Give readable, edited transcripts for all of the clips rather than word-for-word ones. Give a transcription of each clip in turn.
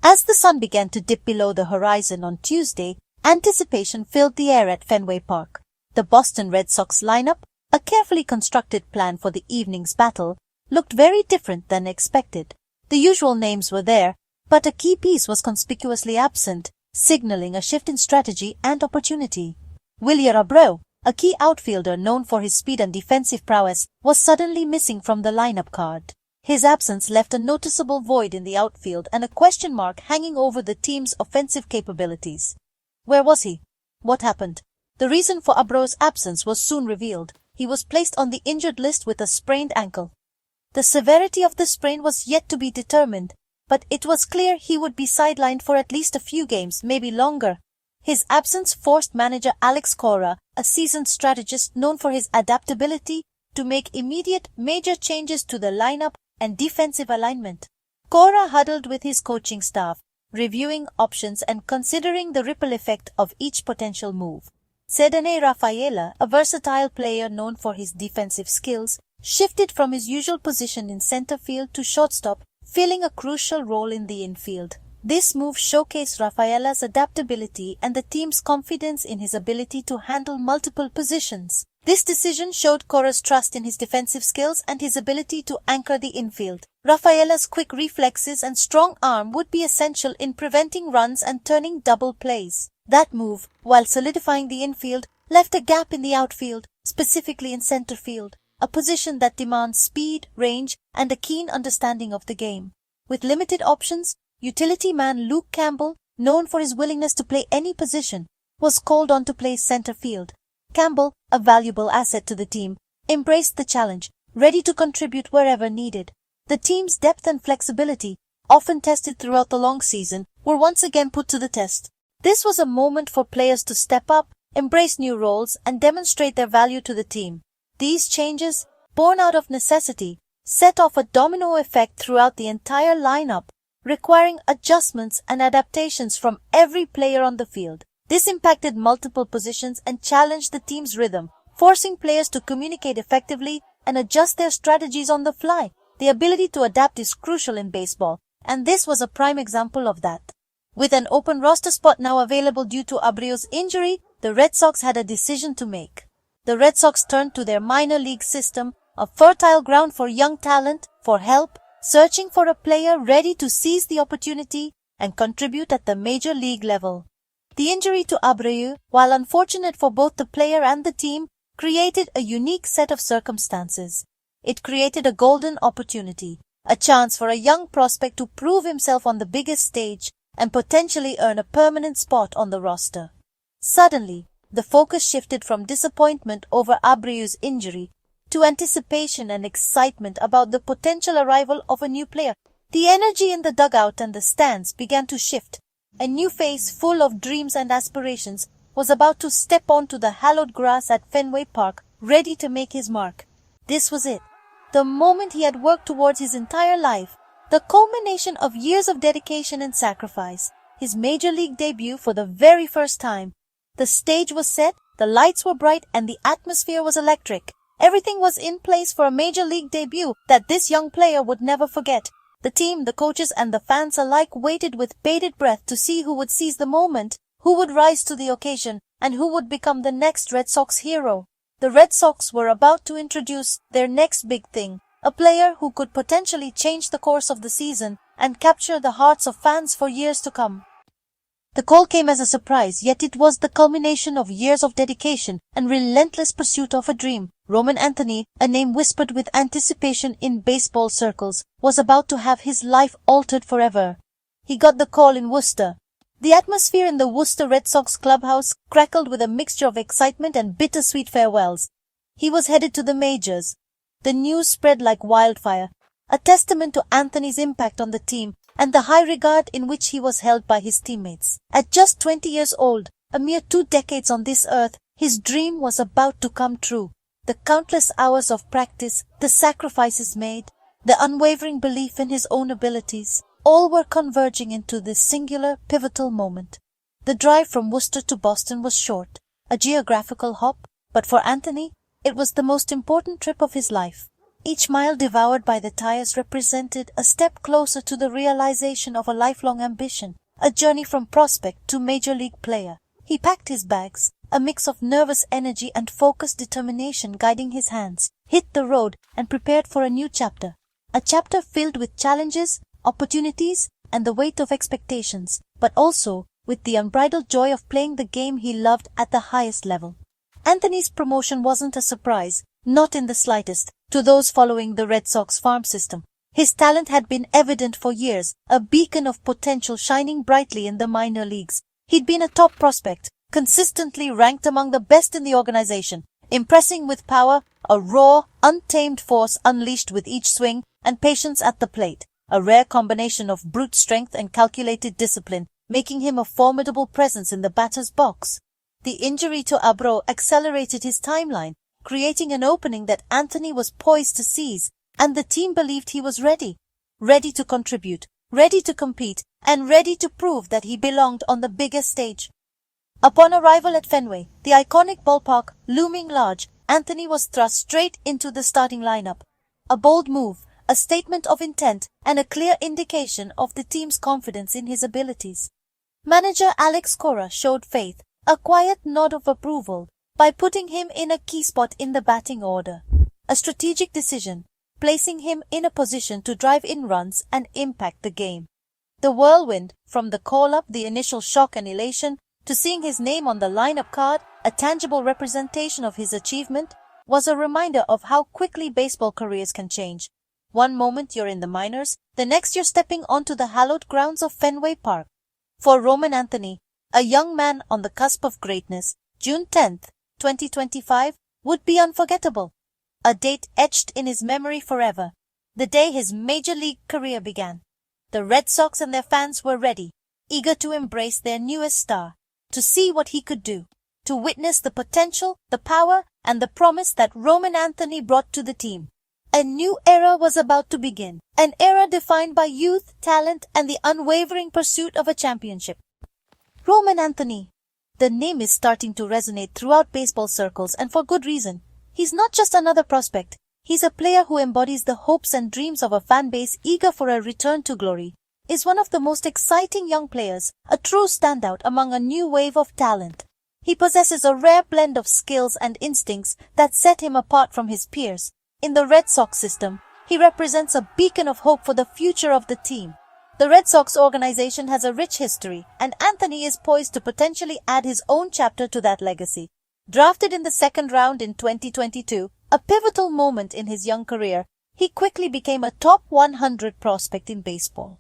As the sun began to dip below the horizon on Tuesday, anticipation filled the air at Fenway Park. The Boston Red Sox lineup, a carefully constructed plan for the evening's battle, looked very different than expected. The usual names were there, but a key piece was conspicuously absent, signaling a shift in strategy and opportunity. Wilyer Abreu, a key outfielder known for his speed and defensive prowess, was suddenly missing from the lineup card. His absence left a noticeable void in the outfield and a question mark hanging over the team's offensive capabilities. Where was he? What happened? The reason for Abreu's absence was soon revealed. He was placed on the injured list with a sprained ankle. The severity of the sprain was yet to be determined, but it was clear he would be sidelined for at least a few games, maybe longer. His absence forced manager Alex Cora, a seasoned strategist known for his adaptability, to make immediate major changes to the lineup and defensive alignment. Cora huddled with his coaching staff, reviewing options and considering the ripple effect of each potential move. Ceddanne Rafaela, a versatile player known for his defensive skills, shifted from his usual position in center field to shortstop, filling a crucial role in the infield. This move showcased Rafaela's adaptability and the team's confidence in his ability to handle multiple positions. This decision showed Cora's trust in his defensive skills and his ability to anchor the infield. Rafaela's quick reflexes and strong arm would be essential in preventing runs and turning double plays. That move, while solidifying the infield, left a gap in the outfield, specifically in center field, a position that demands speed, range, and a keen understanding of the game. With limited options, utility man Luke Campbell, known for his willingness to play any position, was called on to play center field. Campbell, a valuable asset to the team, embraced the challenge, ready to contribute wherever needed. The team's depth and flexibility, often tested throughout the long season, were once again put to the test. This was a moment for players to step up, embrace new roles, and demonstrate their value to the team. These changes, born out of necessity, set off a domino effect throughout the entire lineup, requiring adjustments and adaptations from every player on the field. This impacted multiple positions and challenged the team's rhythm, forcing players to communicate effectively and adjust their strategies on the fly. The ability to adapt is crucial in baseball, and this was a prime example of that. With an open roster spot now available due to Abreu's injury, the Red Sox had a decision to make. The Red Sox turned to their minor league system, a fertile ground for young talent, for help, searching for a player ready to seize the opportunity and contribute at the major league level. The injury to Abreu, while unfortunate for both the player and the team, created a unique set of circumstances. It created a golden opportunity, a chance for a young prospect to prove himself on the biggest stage and potentially earn a permanent spot on the roster. Suddenly, the focus shifted from disappointment over Abreu's injury to anticipation and excitement about the potential arrival of a new player. The energy in the dugout and the stands began to shift. A new face full of dreams and aspirations was about to step onto the hallowed grass at Fenway Park, ready to make his mark. This was it. The moment he had worked towards his entire life, the culmination of years of dedication and sacrifice, his major league debut for the very first time. The stage was set, the lights were bright, and the atmosphere was electric. Everything was in place for a major league debut that this young player would never forget. The team, the coaches, and the fans alike waited with bated breath to see who would seize the moment, who would rise to the occasion, and who would become the next Red Sox hero. The Red Sox were about to introduce their next big thing, a player who could potentially change the course of the season and capture the hearts of fans for years to come. The call came as a surprise, yet it was the culmination of years of dedication and relentless pursuit of a dream. Roman Anthony, a name whispered with anticipation in baseball circles, was about to have his life altered forever. He got the call in Worcester. The atmosphere in the Worcester Red Sox clubhouse crackled with a mixture of excitement and bittersweet farewells. He was headed to the majors. The news spread like wildfire, a testament to Anthony's impact on the team and the high regard in which he was held by his teammates. At just 20 years old, a mere 2 decades on this earth, his dream was about to come true. The countless hours of practice, the sacrifices made, the unwavering belief in his own abilities, all were converging into this singular, pivotal moment. The drive from Worcester to Boston was short, a geographical hop, but for Anthony, it was the most important trip of his life. Each mile devoured by the tires represented a step closer to the realization of a lifelong ambition, a journey from prospect to major league player. He packed his bags, a mix of nervous energy and focused determination guiding his hands, hit the road and prepared for a new chapter. A chapter filled with challenges, opportunities, and the weight of expectations, but also with the unbridled joy of playing the game he loved at the highest level. Anthony's promotion wasn't a surprise, not in the slightest, to those following the Red Sox farm system. His talent had been evident for years, a beacon of potential shining brightly in the minor leagues. He'd been a top prospect, consistently ranked among the best in the organization, impressing with power, a raw, untamed force unleashed with each swing, and patience at the plate, a rare combination of brute strength and calculated discipline, making him a formidable presence in the batter's box. The injury to Abreu accelerated his timeline, creating an opening that Anthony was poised to seize, and the team believed he was ready to contribute, ready to compete, and ready to prove that he belonged on the biggest stage. Upon arrival at Fenway, the iconic ballpark looming large, Anthony was thrust straight into the starting lineup. A bold move, a statement of intent, and a clear indication of the team's confidence in his abilities. Manager Alex Cora showed faith, a quiet nod of approval, by putting him in a key spot in the batting order. A strategic decision, placing him in a position to drive in runs and impact the game. The whirlwind, from the call-up, the initial shock and elation, to seeing his name on the lineup card, a tangible representation of his achievement, was a reminder of how quickly baseball careers can change. One moment you're in the minors, the next you're stepping onto the hallowed grounds of Fenway Park. For Roman Anthony, a young man on the cusp of greatness, June 10th, 2025, would be unforgettable. A date etched in his memory forever. The day his major league career began. The Red Sox and their fans were ready, eager to embrace their newest star, to see what he could do, to witness the potential, the power, and the promise that Roman Anthony brought to the team. A new era was about to begin, an era defined by youth, talent, and the unwavering pursuit of a championship. Roman Anthony. The name is starting to resonate throughout baseball circles, and for good reason. He's not just another prospect. He's a player who embodies the hopes and dreams of a fan base eager for a return to glory. Is one of the most exciting young players, a true standout among a new wave of talent. He possesses a rare blend of skills and instincts that set him apart from his peers. In the Red Sox system, he represents a beacon of hope for the future of the team. The Red Sox organization has a rich history, and Anthony is poised to potentially add his own chapter to that legacy. Drafted in the second round in 2022, a pivotal moment in his young career, he quickly became a top 100 prospect in baseball.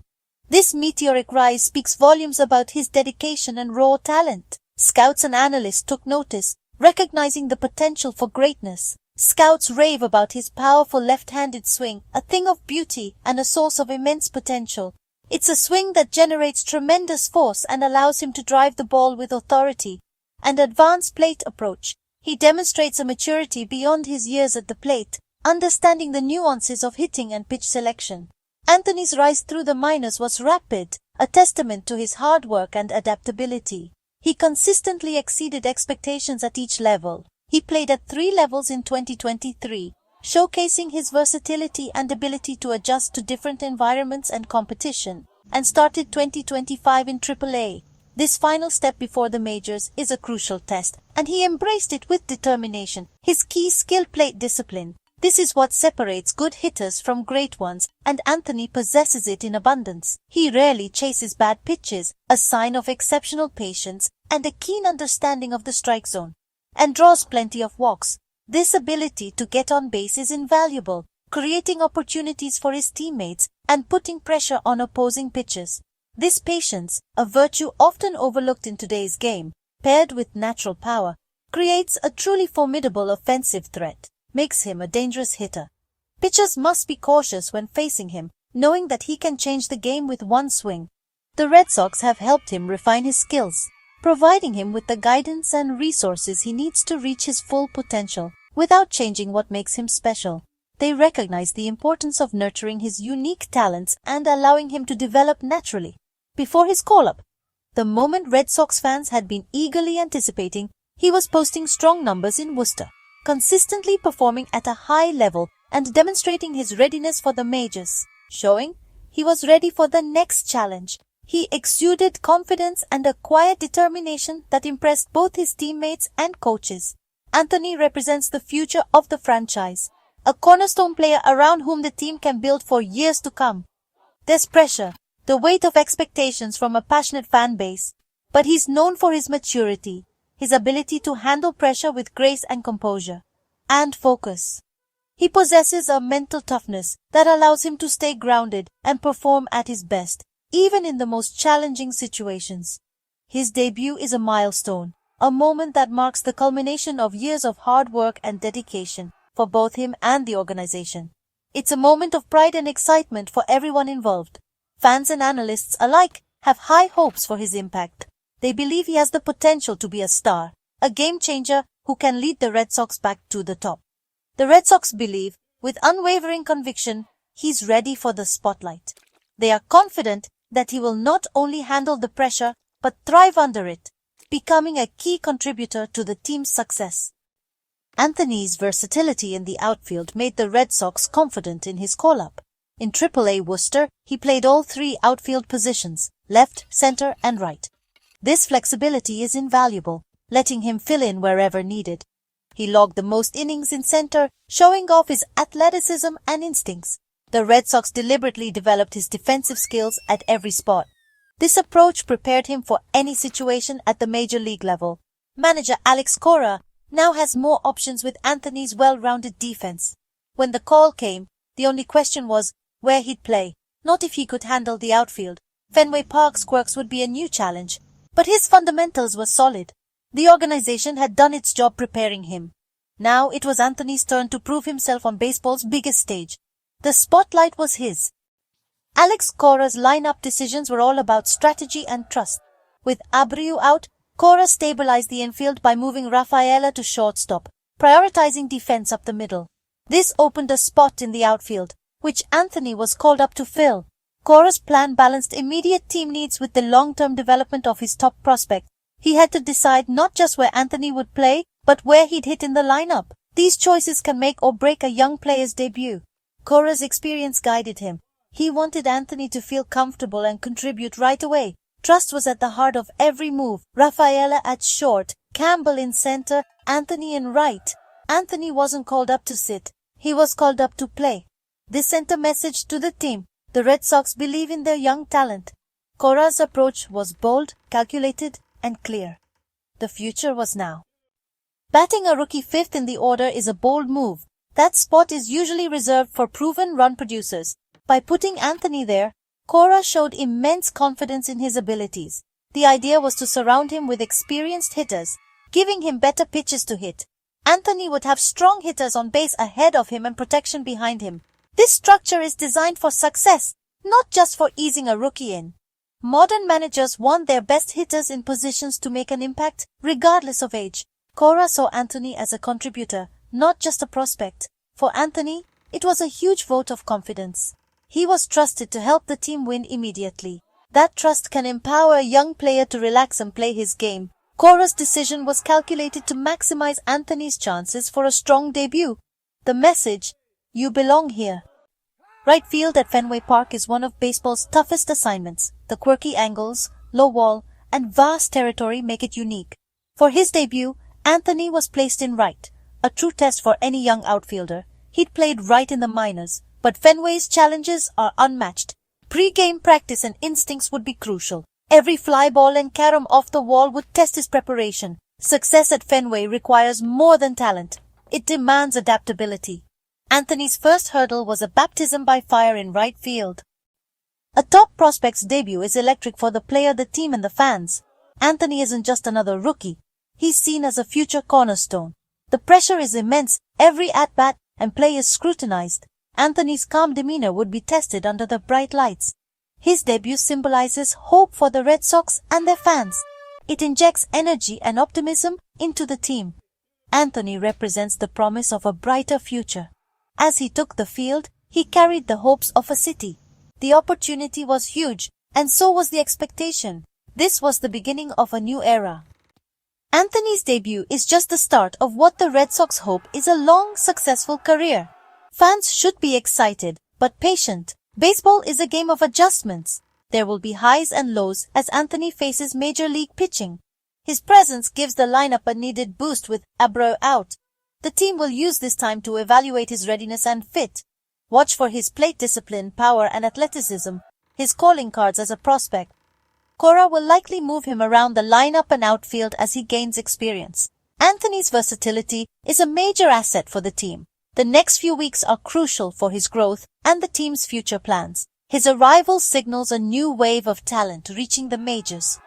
This meteoric rise speaks volumes about his dedication and raw talent. Scouts and analysts took notice, recognizing the potential for greatness. Scouts rave about his powerful left-handed swing, a thing of beauty and a source of immense potential. It's a swing that generates tremendous force and allows him to drive the ball with authority. And advanced plate approach. He demonstrates a maturity beyond his years at the plate, understanding the nuances of hitting and pitch selection. Anthony's rise through the minors was rapid, a testament to his hard work and adaptability. He consistently exceeded expectations at each level. He played at 3 levels in 2023, showcasing his versatility and ability to adjust to different environments and competition, and started 2025 in Triple-A. This final step before the majors is a crucial test, and he embraced it with determination. His key skill, plate discipline. This is what separates good hitters from great ones, and Anthony possesses it in abundance. He rarely chases bad pitches, a sign of exceptional patience and a keen understanding of the strike zone, and draws plenty of walks. This ability to get on base is invaluable, creating opportunities for his teammates and putting pressure on opposing pitchers. This patience, a virtue often overlooked in today's game, paired with natural power, creates a truly formidable offensive threat, makes him a dangerous hitter. Pitchers must be cautious when facing him, knowing that he can change the game with one swing. The Red Sox have helped him refine his skills, providing him with the guidance and resources he needs to reach his full potential, without changing what makes him special. They recognize the importance of nurturing his unique talents and allowing him to develop naturally. Before his call-up, the moment Red Sox fans had been eagerly anticipating, he was posting strong numbers in Worcester, consistently performing at a high level and demonstrating his readiness for the majors, showing he was ready for the next challenge. He exuded confidence and a quiet determination that impressed both his teammates and coaches. Anthony represents the future of the franchise, a cornerstone player around whom the team can build for years to come. There's pressure, the weight of expectations from a passionate fan base, but he's known for his maturity, his ability to handle pressure with grace and composure, and focus. He possesses a mental toughness that allows him to stay grounded and perform at his best, even in the most challenging situations. His debut is a milestone, a moment that marks the culmination of years of hard work and dedication for both him and the organization. It's a moment of pride and excitement for everyone involved. Fans and analysts alike have high hopes for his impact. They believe he has the potential to be a star, a game-changer who can lead the Red Sox back to the top. The Red Sox believe, with unwavering conviction, he's ready for the spotlight. They are confident that he will not only handle the pressure, but thrive under it, becoming a key contributor to the team's success. Anthony's versatility in the outfield made the Red Sox confident in his call-up. In Triple-A Worcester, he played all three outfield positions, left, center, and right. This flexibility is invaluable, letting him fill in wherever needed. He logged the most innings in center, showing off his athleticism and instincts. The Red Sox deliberately developed his defensive skills at every spot. This approach prepared him for any situation at the major league level. Manager Alex Cora now has more options with Anthony's well-rounded defense. When the call came, the only question was where he'd play, not if he could handle the outfield. Fenway Park's quirks would be a new challenge, but his fundamentals were solid. The organization had done its job preparing him. Now it was Anthony's turn to prove himself on baseball's biggest stage. The spotlight was his. Alex Cora's lineup decisions were all about strategy and trust. With Abreu out, Cora stabilized the infield by moving Rafaela to shortstop, prioritizing defense up the middle. This opened a spot in the outfield, which Anthony was called up to fill. Cora's plan balanced immediate team needs with the long-term development of his top prospect. He had to decide not just where Anthony would play, but where he'd hit in the lineup. These choices can make or break a young player's debut. Cora's experience guided him. He wanted Anthony to feel comfortable and contribute right away. Trust was at the heart of every move. Rafaela at short, Campbell in center, Anthony in right. Anthony wasn't called up to sit. He was called up to play. This sent a message to the team. The Red Sox believe in their young talent. Cora's approach was bold, calculated, and clear. The future was now. Batting a rookie fifth in the order is a bold move. That spot is usually reserved for proven run producers. By putting Anthony there, Cora showed immense confidence in his abilities. The idea was to surround him with experienced hitters, giving him better pitches to hit. Anthony would have strong hitters on base ahead of him and protection behind him. This structure is designed for success, not just for easing a rookie in. Modern managers want their best hitters in positions to make an impact, regardless of age. Cora saw Anthony as a contributor, not just a prospect. For Anthony, it was a huge vote of confidence. He was trusted to help the team win immediately. That trust can empower a young player to relax and play his game. Cora's decision was calculated to maximize Anthony's chances for a strong debut. The message, "You belong here." Right field at Fenway Park is one of baseball's toughest assignments. The quirky angles, low wall, and vast territory make it unique. For his debut, Anthony was placed in right, a true test for any young outfielder. He'd played right in the minors, but Fenway's challenges are unmatched. Pre-game practice and instincts would be crucial. Every fly ball and carom off the wall would test his preparation. Success at Fenway requires more than talent. It demands adaptability. Anthony's first hurdle was a baptism by fire in right field. A top prospect's debut is electric for the player, the team, and the fans. Anthony isn't just another rookie. He's seen as a future cornerstone. The pressure is immense. Every at-bat and play is scrutinized. Anthony's calm demeanor would be tested under the bright lights. His debut symbolizes hope for the Red Sox and their fans. It injects energy and optimism into the team. Anthony represents the promise of a brighter future. As he took the field, he carried the hopes of a city. The opportunity was huge, and so was the expectation. This was the beginning of a new era. Anthony's debut is just the start of what the Red Sox hope is a long, successful career. Fans should be excited, but patient. Baseball is a game of adjustments. There will be highs and lows as Anthony faces major league pitching. His presence gives the lineup a needed boost with Abreu out. The team will use this time to evaluate his readiness and fit. Watch for his plate discipline, power and athleticism, his calling cards as a prospect. Cora will likely move him around the lineup and outfield as he gains experience. Anthony's versatility is a major asset for the team. The next few weeks are crucial for his growth and the team's future plans. His arrival signals a new wave of talent reaching the majors.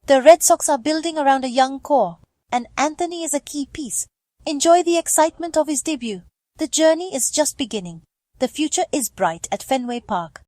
The Red Sox are building around a young core, and Anthony is a key piece. Enjoy the excitement of his debut. The journey is just beginning. The future is bright at Fenway Park.